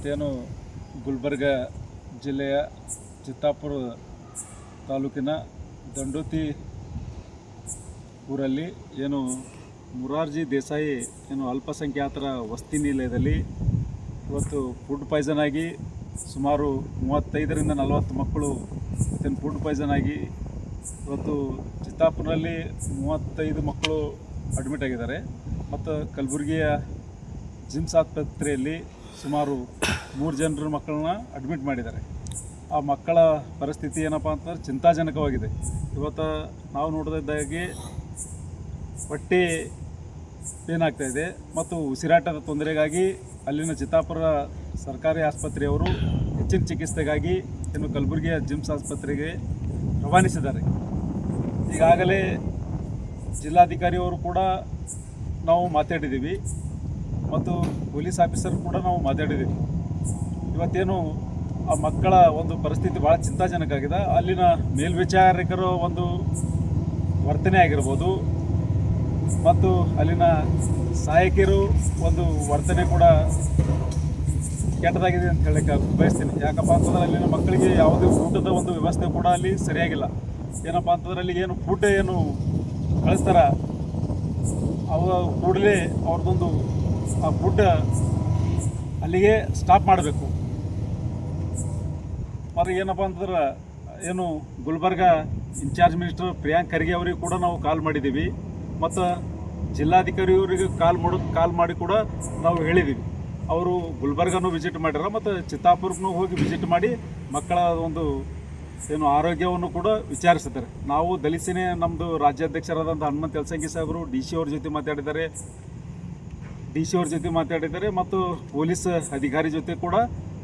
ಇವತ್ತೇನು ಗುಲ್ಬರ್ಗ ಜಿಲ್ಲೆಯ ಚಿತ್ತಾಪುರ ತಾಲೂಕಿನ ದಂಡೋತಿ ಊರಲ್ಲಿ ಏನು ಮುರಾರ್ಜಿ ದೇಸಾಯಿ ಏನು ಅಲ್ಪಸಂಖ್ಯಾತರ ವಸತಿ ನಿಲಯದಲ್ಲಿ ಇವತ್ತು ಫುಡ್ ಪಾಯ್ಸನ್ ಆಗಿ ಸುಮಾರು 35ರಿಂದ 40 ಮಕ್ಕಳು ಫುಡ್ ಪಾಯ್ಸನ್ ಆಗಿ ಇವತ್ತು ಚಿತ್ತಾಪುರಲ್ಲಿ 35 ಮಕ್ಕಳು ಅಡ್ಮಿಟ್ ಆಗಿದ್ದಾರೆ ಮತ್ತು ಕಲಬುರಗಿಯ ಜಿಮ್ಸ್ ಆಸ್ಪತ್ರೆಯಲ್ಲಿ ಸುಮಾರು 3 ಜನರ ಮಕ್ಕಳನ್ನ ಅಡ್ಮಿಟ್ ಮಾಡಿದ್ದಾರೆ. ಆ ಮಕ್ಕಳ ಪರಿಸ್ಥಿತಿ ಏನಪ್ಪ ಅಂತಂದ್ರೆ ಚಿಂತಾಜನಕವಾಗಿದೆ. ಇವತ್ತು ನಾವು ನೋಡಿದಾಗೆ ಹೊಟ್ಟೆ ಪೇನ್ ಆಗ್ತಾಯಿದೆ ಮತ್ತು ಉಸಿರಾಟದ ತೊಂದರೆಗಾಗಿ ಅಲ್ಲಿನ ಚಿತ್ತಾಪುರ ಸರ್ಕಾರಿ ಆಸ್ಪತ್ರೆಯವರು ಹೆಚ್ಚಿನ ಚಿಕಿತ್ಸೆಗಾಗಿ ಇನ್ನು ಕಲಬುರಗಿಯ ಜಿಮ್ಸ್ ಆಸ್ಪತ್ರೆಗೆ ರವಾನಿಸಿದ್ದಾರೆ. ಈಗಾಗಲೇ ಜಿಲ್ಲಾಧಿಕಾರಿಯವರು ಕೂಡ ನಾವು ಮಾತಾಡಿದ್ದೀವಿ ಮತ್ತು ಪೊಲೀಸ್ ಆಫೀಸರ್ ಕೂಡ ನಾವು ಮಾತಾಡಿದ್ದೀವಿ. ಇವತ್ತೇನು ಆ ಮಕ್ಕಳ ಒಂದು ಪರಿಸ್ಥಿತಿ ಭಾಳ ಚಿಂತಾಜನಕ ಆಗಿದೆ. ಅಲ್ಲಿನ ಮೇಲ್ವಿಚಾರಕರ ಒಂದು ವರ್ತನೆ ಆಗಿರ್ಬೋದು ಮತ್ತು ಅಲ್ಲಿನ ಸಹಾಯಕಿಯರು ಒಂದು ವರ್ತನೆ ಕೂಡ ಕೆಟ್ಟದಾಗಿದೆ ಅಂತ ಹೇಳಕ್ಕೆ ಬಯಸ್ತೀನಿ. ಯಾಕಪ್ಪ ಅಂತಂದ್ರೆ ಅಲ್ಲಿನ ಮಕ್ಕಳಿಗೆ ಯಾವುದೇ ಊಟದ ಒಂದು ವ್ಯವಸ್ಥೆ ಕೂಡ ಅಲ್ಲಿ ಸರಿಯಾಗಿಲ್ಲ. ಏನಪ್ಪ ಅಂತಂದ್ರೆ ಅಲ್ಲಿ ಏನು ಫುಡ್ ಏನು ಕಳಿಸ್ತಾರ ಅವ ಕೂಡಲೇ ಅವ್ರದ್ದೊಂದು ಆ ಫುಡ್ ಅಲ್ಲಿಗೆ ಸ್ಟಾಪ್ ಮಾಡಬೇಕು. ಮತ್ತು ಏನಪ್ಪ ಅಂತಂದ್ರೆ ಏನು ಗುಲ್ಬರ್ಗ ಇನ್ಚಾರ್ಜ್ ಮಿನಿಸ್ಟರ್ ಪ್ರಿಯಾಂಕ್ ಖರ್ಗೆ ಅವರಿಗೆ ಕೂಡ ನಾವು ಕಾಲ್ ಮಾಡಿದ್ದೀವಿ ಮತ್ತು ಜಿಲ್ಲಾಧಿಕಾರಿಯವರಿಗೆ ಕಾಲ್ ಮಾಡಿ ಕೂಡ ನಾವು ಹೇಳಿದ್ದೀವಿ. ಅವರು ಗುಲ್ಬರ್ಗನೂ ವಿಸಿಟ್ ಮಾಡ್ಯಾರ ಮತ್ತು ಚಿತ್ತಾಪುರಕ್ಕೂ ಹೋಗಿ ವಿಸಿಟ್ ಮಾಡಿ ಮಕ್ಕಳ ಒಂದು ಏನು ಆರೋಗ್ಯವನ್ನು ಕೂಡ ವಿಚಾರಿಸಿದ್ದಾರೆ. ನಾವು ದಲಿತ ಸೇನೆ ನಮ್ಮದು ರಾಜ್ಯಾಧ್ಯಕ್ಷರಾದಂಥ ಹನುಮಂತ ಯಲಸಂಗಿ ಸಾಹೇಬರು ಡಿ ಸಿ ಅವ್ರ ಜೊತೆ ಮಾತಾಡಿದ್ದಾರೆ ಮತ್ತು ಪೊಲೀಸ್ ಅಧಿಕಾರಿ ಜೊತೆ ಕೂಡ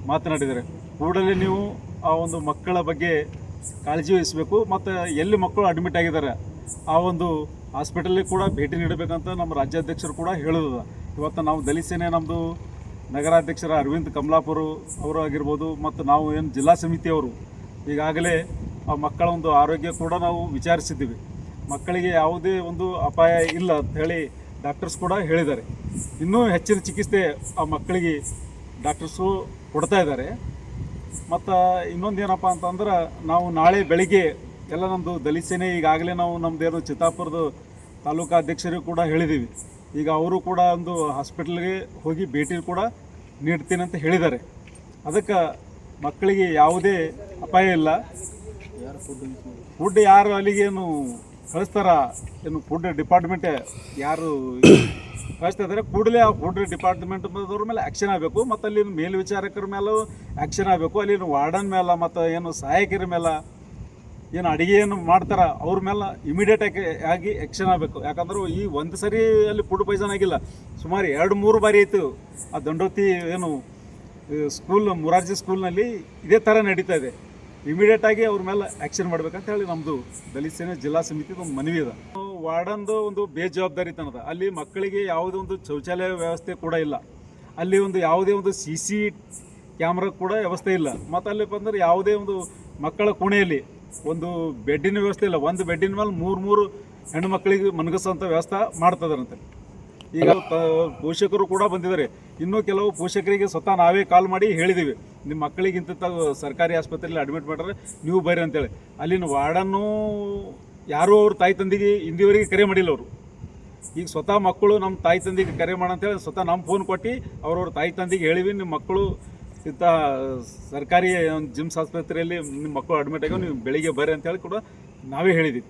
ಮಾತನಾಡಿದ್ದಾರೆ. ಕೂಡಲೇ ನೀವು ಆ ಒಂದು ಮಕ್ಕಳ ಬಗ್ಗೆ ಕಾಳಜಿ ವಹಿಸಬೇಕು ಮತ್ತು ಎಲ್ಲಿ ಮಕ್ಕಳು ಅಡ್ಮಿಟ್ ಆಗಿದ್ದಾರೆ ಆ ಒಂದು ಹಾಸ್ಪಿಟಲ್ಲಿಗೆ ಕೂಡ ಭೇಟಿ ನೀಡಬೇಕಂತ ನಮ್ಮ ರಾಜ್ಯಾಧ್ಯಕ್ಷರು ಕೂಡ ಹೇಳೋದು. ಇವತ್ತು ನಾವು ದಲಿತ ಸೇನೆ ನಮ್ಮದು ನಗರಾಧ್ಯಕ್ಷರ ಅರವಿಂದ್ ಕಮಲಾಪುರ ಅವರು ಆಗಿರ್ಬೋದು ಮತ್ತು ನಾವು ಏನು ಜಿಲ್ಲಾ ಸಮಿತಿಯವರು ಈಗಾಗಲೇ ಆ ಮಕ್ಕಳ ಒಂದು ಆರೋಗ್ಯ ಕೂಡ ನಾವು ವಿಚಾರಿಸಿದ್ದೀವಿ. ಮಕ್ಕಳಿಗೆ ಯಾವುದೇ ಒಂದು ಅಪಾಯ ಇಲ್ಲ ಅಂತ ಹೇಳಿ ಡಾಕ್ಟರ್ಸ್ ಕೂಡ ಹೇಳಿದ್ದಾರೆ. ಇನ್ನೂ ಹೆಚ್ಚಿನ ಚಿಕಿತ್ಸೆ ಆ ಮಕ್ಕಳಿಗೆ ಡಾಕ್ಟರ್ಸು ಕೊಡ್ತಾ ಇದ್ದಾರೆ. ಮತ್ತು ಇನ್ನೊಂದು ಏನಪ್ಪ ಅಂತಂದ್ರೆ ನಾವು ನಾಳೆ ಬೆಳಿಗ್ಗೆ ಎಲ್ಲ ನಮ್ಮದು ದಲಿತ ಸೇನೆ ಈಗಾಗಲೇ ನಾವು ನಮ್ಮದೇನು ಚಿತ್ತಾಪುರದ ತಾಲೂಕಾ ಅಧ್ಯಕ್ಷರಿಗೂ ಕೂಡ ಹೇಳಿದ್ದೀವಿ. ಈಗ ಅವರು ಕೂಡ ಒಂದು ಹಾಸ್ಪಿಟಲ್ಗೆ ಹೋಗಿ ಭೇಟಿ ಕೂಡ ನೀಡ್ತೀನಿ ಅಂತ ಹೇಳಿದ್ದಾರೆ. ಅದಕ್ಕೆ ಮಕ್ಕಳಿಗೆ ಯಾವುದೇ ಅಪಾಯ ಇಲ್ಲ. ಫುಡ್ ಯಾರು ಅಲ್ಲಿಗೇನು ಕಳಿಸ್ತಾರ ಏನು ಫುಡ್ ಡಿಪಾರ್ಟ್ಮೆಂಟ್ ಯಾರು ಕಳಿಸ್ತಾ ಇದ್ದಾರೆ ಕೂಡಲೇ ಆ ಫುಡ್ ಡಿಪಾರ್ಟ್ಮೆಂಟ್ದವ್ರ ಮೇಲೆ ಆ್ಯಕ್ಷನ್ ಆಗಬೇಕು ಮತ್ತು ಅಲ್ಲಿನ ಮೇಲ್ವಿಚಾರಕರ ಮೇಲೂ ಆ್ಯಕ್ಷನ್ ಆಗಬೇಕು. ಅಲ್ಲಿನ ವಾರ್ಡನ್ ಮೇಲೆ ಮತ್ತು ಏನು ಸಹಾಯಕರ ಮೇಲೆ ಏನು ಅಡುಗೆ ಏನು ಮಾಡ್ತಾರ ಅವ್ರ ಮೇಲೆ ಇಮಿಡಿಯೇಟ್ ಆಗಿ ಆ್ಯಕ್ಷನ್ ಆಗಬೇಕು. ಯಾಕಂದ್ರೆ ಈ ಒಂದು ಸರಿ ಅಲ್ಲಿ ಫುಡ್ ಪಾಯ್ಸನ್ ಆಗಿಲ್ಲ, ಸುಮಾರು 2-3 ಬಾರಿ ಆಯಿತು. ಆ ದಂಡೋತಿ ಏನು ಸ್ಕೂಲ್ ಮುರಾರ್ಜಿ ಸ್ಕೂಲ್ನಲ್ಲಿ ಇದೇ ಥರ ನಡೀತಾ ಇದೆ. ಇಮಿಡಿಯೇಟಾಗಿ ಅವ್ರ ಮೇಲೆ ಆ್ಯಕ್ಷನ್ ಮಾಡ್ಬೇಕಂತ ಹೇಳಿ ನಮ್ಮದು ದಲಿತ ಸೇನೆ ಜಿಲ್ಲಾ ಸಮಿತಿದು ಒಂದು ಮನವಿ ಇದೆ. ವಾರ್ಡನ್ದು ಒಂದು ಬೇಜವಾಬ್ದಾರಿತನದ. ಅಲ್ಲಿ ಮಕ್ಕಳಿಗೆ ಯಾವುದೇ ಒಂದು ಶೌಚಾಲಯ ವ್ಯವಸ್ಥೆ ಕೂಡ ಇಲ್ಲ. ಅಲ್ಲಿ ಒಂದು ಯಾವುದೇ ಒಂದು CC ಕ್ಯಾಮ್ರಾ ಕೂಡ ವ್ಯವಸ್ಥೆ ಇಲ್ಲ. ಮತ್ತು ಅಲ್ಲಿ ಬಂದರೆ ಯಾವುದೇ ಒಂದು ಮಕ್ಕಳ ಕೋಣೆಯಲ್ಲಿ ಒಂದು ಬೆಡ್ಡಿನ ವ್ಯವಸ್ಥೆ ಇಲ್ಲ. ಒಂದು ಬೆಡ್ಡಿನ ಮೇಲೆ 3 ಹೆಣ್ಣು ಮಕ್ಕಳಿಗೆ ಮನಗಿಸೋಂಥ ವ್ಯವಸ್ಥೆ ಮಾಡ್ತದಾರಂತೆ. ಈಗ ಪೋಷಕರು ಕೂಡ ಬಂದಿದ್ದಾರೆ. ಇನ್ನೂ ಕೆಲವು ಪೋಷಕರಿಗೆ ಸ್ವತಃ ನಾವೇ ಕಾಲ್ ಮಾಡಿ ಹೇಳಿದ್ದೀವಿ, ನಿಮ್ಮ ಮಕ್ಕಳಿಗೆ ಇಂಥ ಸರ್ಕಾರಿ ಆಸ್ಪತ್ರೆಯಲ್ಲಿ ಅಡ್ಮಿಟ್ ಮಾಡ್ರೆ ನೀವು ಬರ್ರಿ ಅಂತೇಳಿ. ಅಲ್ಲಿನ ವಾರ್ಡನ್ನು ಯಾರೂ ಅವ್ರ ತಾಯಿ ತಂದೆಗೆ ಇಂದಿವರೆಗೆ ಕರೆ ಮಾಡಿಲ್ಲ ಅವರು. ಈಗ ಸ್ವತಃ ಮಕ್ಕಳು ನಮ್ಮ ತಾಯಿ ತಂದೆಗೆ ಕರೆ ಮಾಡಂತೇಳಿ ಸ್ವತಃ ನಮ್ಮ ಫೋನ್ ಕೊಟ್ಟು ಅವ್ರವ್ರ ತಾಯಿ ತಂದೆಗೆ ಹೇಳಿವಿ, ನಿಮ್ಮ ಮಕ್ಕಳು ಇಂಥ ಸರ್ಕಾರಿ ಜಿಮ್ಸ್ ಆಸ್ಪತ್ರೆಯಲ್ಲಿ ನಿಮ್ಮ ಮಕ್ಕಳು ಅಡ್ಮಿಟ್ ಆಗಿ ನೀವು ಬೆಳಿಗ್ಗೆ ಬರ್ರಿ ಅಂತೇಳಿ ಕೂಡ ನಾವೇ ಹೇಳಿದ್ದೀವಿ.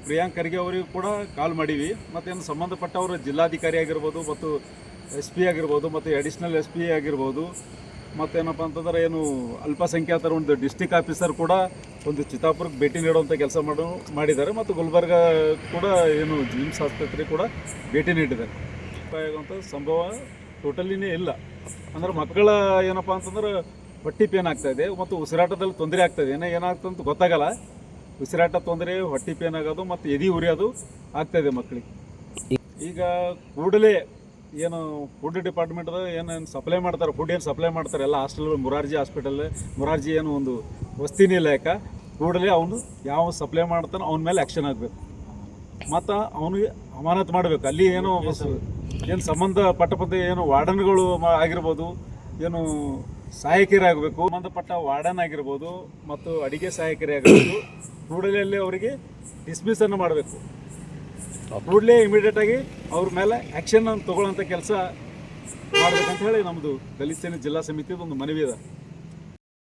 ಪ್ರಿಯಾಂಕ್ ಖರ್ಗೆ ಅವರಿಗೂ ಕೂಡ ಕಾಲ್ ಮಾಡೀವಿ. ಮತ್ತೇನು ಸಂಬಂಧಪಟ್ಟವರು ಜಿಲ್ಲಾಧಿಕಾರಿ ಆಗಿರ್ಬೋದು ಮತ್ತು SP ಆಗಿರ್ಬೋದು ಮತ್ತು ಅಡಿಷ್ನಲ್ SP ಆಗಿರ್ಬೋದು ಮತ್ತೇನಪ್ಪ ಅಂತಂದ್ರೆ ಏನು ಅಲ್ಪಸಂಖ್ಯಾತರ ಒಂದು ಡಿಸ್ಟಿಕ್ ಆಫೀಸರ್ ಕೂಡ ಒಂದು ಚಿತ್ತಾಪುರಕ್ಕೆ ಭೇಟಿ ನೀಡುವಂಥ ಕೆಲಸ ಮಾಡಿದ್ದಾರೆ. ಮತ್ತು ಗುಲ್ಬರ್ಗ ಕೂಡ ಏನು ಜಿಮ್ಸ್ ಆಸ್ಪತ್ರೆ ಕೂಡ ಭೇಟಿ ನೀಡಿದ್ದಾರೆ. ಆಗುವಂಥ ಸಂಭವ ಟೋಟಲಿನೇ ಇಲ್ಲ. ಅಂದ್ರೆ ಮಕ್ಕಳ ಏನಪ್ಪ ಅಂತಂದ್ರೆ ಹೊಟ್ಟೆ ಪೇನ್ ಆಗ್ತಾಯಿದೆ ಮತ್ತು ಉಸಿರಾಟದಲ್ಲಿ ತೊಂದರೆ ಆಗ್ತಾಯಿದೆ. ಏನಾಗ್ತದೆ ಅಂತ ಗೊತ್ತಾಗಲ್ಲ. ಉಸಿರಾಟ ತೊಂದರೆ, ಹೊಟ್ಟೆ ಪೇನ್ ಆಗೋದು ಮತ್ತು ಎದೆ ಉರಿಯೋದು ಆಗ್ತಾಯಿದೆ ಮಕ್ಕಳಿಗೆ. ಈಗ ಕೂಡಲೇ ಏನು ಫುಡ್ ಡಿಪಾರ್ಟ್ಮೆಂಟ್ದು ಏನು ಸಪ್ಲೈ ಮಾಡ್ತಾರೆ, ಫುಡ್ ಏನು ಸಪ್ಲೈ ಮಾಡ್ತಾರೆ ಎಲ್ಲ ಹಾಸ್ಟೆಲ್ ಮುರಾರ್ಜಿ ಏನು ಒಂದು ವಸತಿ ನಿಲಯಕ್ಕೆ ಕೂಡಲೇ ಅವನು ಯಾವ ಸಪ್ಲೈ ಮಾಡ್ತಾನೆ ಅವನ ಮೇಲೆ ಆ್ಯಕ್ಷನ್ ಆಗಬೇಕು ಮತ್ತು ಅವನಿಗೆ ಅಮಾನತು ಮಾಡಬೇಕು. ಅಲ್ಲಿ ಏನು ಸಂಬಂಧಪಟ್ಟ ಏನು ವಾರ್ಡನ್ಗಳು ಆಗಿರ್ಬೋದು ಏನು ಸಹಾಯಕರಾಗಬೇಕು. ಸಂಬಂಧಪಟ್ಟ ವಾರ್ಡನ್ ಆಗಿರ್ಬೋದು ಮತ್ತು ಅಡಿಗೆ ಸಹಾಯಕರೇ ಆಗಿರ್ಬೋದು, ಕೂಡಲೇ ಅವರಿಗೆ ಡಿಸ್ಮಿಸನ್ನು ಮಾಡಬೇಕು. ಕೂಡಲೇ ಇಮಿಡಿಯೇಟಾಗಿ ಅವ್ರ ಮೇಲೆ ಆ್ಯಕ್ಷನ್ ತಗೊಳ್ಳೋಂಥ ಕೆಲಸ ಮಾಡಬೇಕಂತ ಹೇಳಿ ನಮ್ಮದು ದಲಿತ ಸೇನೆ ಜಿಲ್ಲಾ ಸಮಿತಿದು ಒಂದು ಮನವಿ ಇದೆ.